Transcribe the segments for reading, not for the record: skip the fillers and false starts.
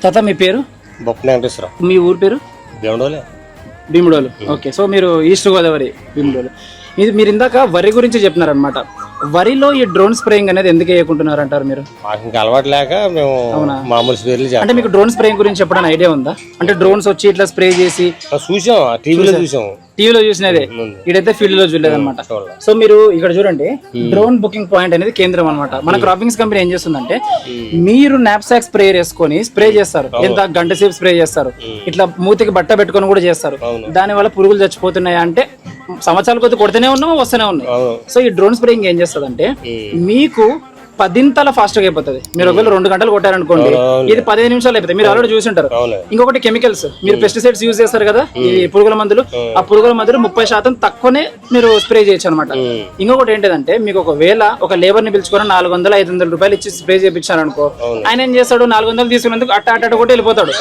తాత మీ పేరు? బొప్ప వెంకటేశ్వరరావు. మీ ఊరు పేరు? భీముడోలు. ఓకే, సో మీరు ఈస్ట్ గోదావరి భీముడోలు. ఇది మీరు ఇందాక వరి గురించి చెప్తున్నారనమాట. వరిలో ఈ డ్రోన్ స్ప్రేయింగ్ అనేది ఎందుకు వేయకుంటున్నారు అంటారు మీరు? ఇంకా అలవాటు లేక మేము మామూలు స్ప్రేలు అంటే మీకు డ్రోన్ స్ప్రేయింగ్ గురించి చెప్పడానికి ఐడియా ఉందా? అంటే డ్రోన్స్ వచ్చి ఇట్లా స్ప్రే చేసి చూసాం, టీవీలో చూసినదే, ఇక్కడైతే ఫీల్డ్ లో చూడలేదు అనమాట. సో మీరు ఇక్కడ చూడండి, డ్రోన్ బుకింగ్ పాయింట్ అనేది కేంద్రం అనమాట. మన క్రాపింగ్స్ కంపెనీ ఏం చేస్తుందంటే, మీరు నాప్సాక్ స్ప్రే వేసుకొని స్ప్రే చేస్తారు, ఎంత గంట సేపు స్ప్రే చేస్తారు, ఇట్లా మూతికి బట్ట పెట్టుకొని కూడా చేస్తారు. దాని వల్ల పురుగులు చచ్చిపోతున్నాయి అంటే సంవత్సరాల కొద్ది కొడుతూనే ఉన్నాం, వస్తూనే ఉన్నాయి. సో ఈ డ్రోన్ స్ప్రేయింగ్ ఏం చేస్తుంది, మీకు 10 ఫాస్ట్ గా అయిపోతుంది. మీరు ఒకవేళ 2 గంటలు కొట్టారనుకోండి, ఇది 15 నిమిషాలు అయిపోతుంది. మీరు ఆల్రెడీ చూసి ఉంటారు. ఇంకొకటి కెమికల్స్, మీరు పెస్టిసైడ్స్ యూజ్ చేస్తారు కదా, ఈ పురుగుల మందులు, ఆ పురుగుల మందులు 30% తక్కువనే మీరు స్ప్రే చేయొచ్చు అనమాట. ఇంకొకటి ఏంటంటే, మీకు ఒకవేళ ఒక లేబర్ ని పిలుచుకొని 400-500 రూపాయలు ఇచ్చి స్ప్రే చేయించారు అనుకో, ఆయన ఏం చేస్తాడు, 400 తీసుకున్నందుకు అట్ట కూడా వెళ్ళిపోతాడు.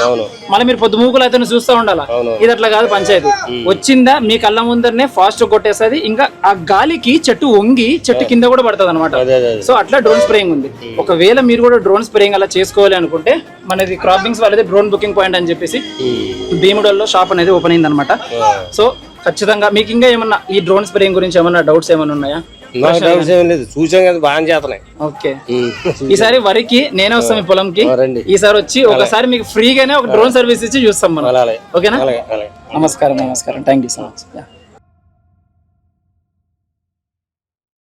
మళ్ళీ మీరు పొద్దు మూకులు అయితే చూస్తూ ఉండాలా. ఇది అట్లా కాదు పంచాయతీ. వచ్చిందా మీ కళ్ళ ముందరనే ఫాస్ట్ కొట్టేస్తుంది. ఇంకా ఆ గాలికి చెట్టు వంగి చెట్టు కింద కూడా పడుతుంది అనమాట. సో అట్లా డ్రోన్ స్ప్రేయింగ్ ఉంది. ఒకవేళ మీరు కూడా డ్రోన్ స్ప్రేయింగ్ అలా చేసుకోవాలి అనుకుంటే, మనది క్రాపింగ్స్ వాళ్ళది డ్రోన్ బుకింగ్ పాయింట్ అని చెప్పేసి భీముడోల్లో షాప్ అనేది ఓపెన్ అయింది అనమాట. సో ఖచ్చితంగా మీకు ఇంకా ఏమన్నా ఈ డ్రోన్ స్ప్రేయింగ్ గురించి ఏమన్నా డౌట్స్ ఏమన్నా ఉన్నాయా? ఓకే, ఈసారి వరికి నేనే వస్తాం, మీ పొలంకి ఈసారి వచ్చి ఒకసారి మీకు ఫ్రీగానే ఒక డ్రోన్ సర్వీస్ ఇచ్చి చూస్తాం మనం. ఓకేనా? నమస్కారం. Thank you so much.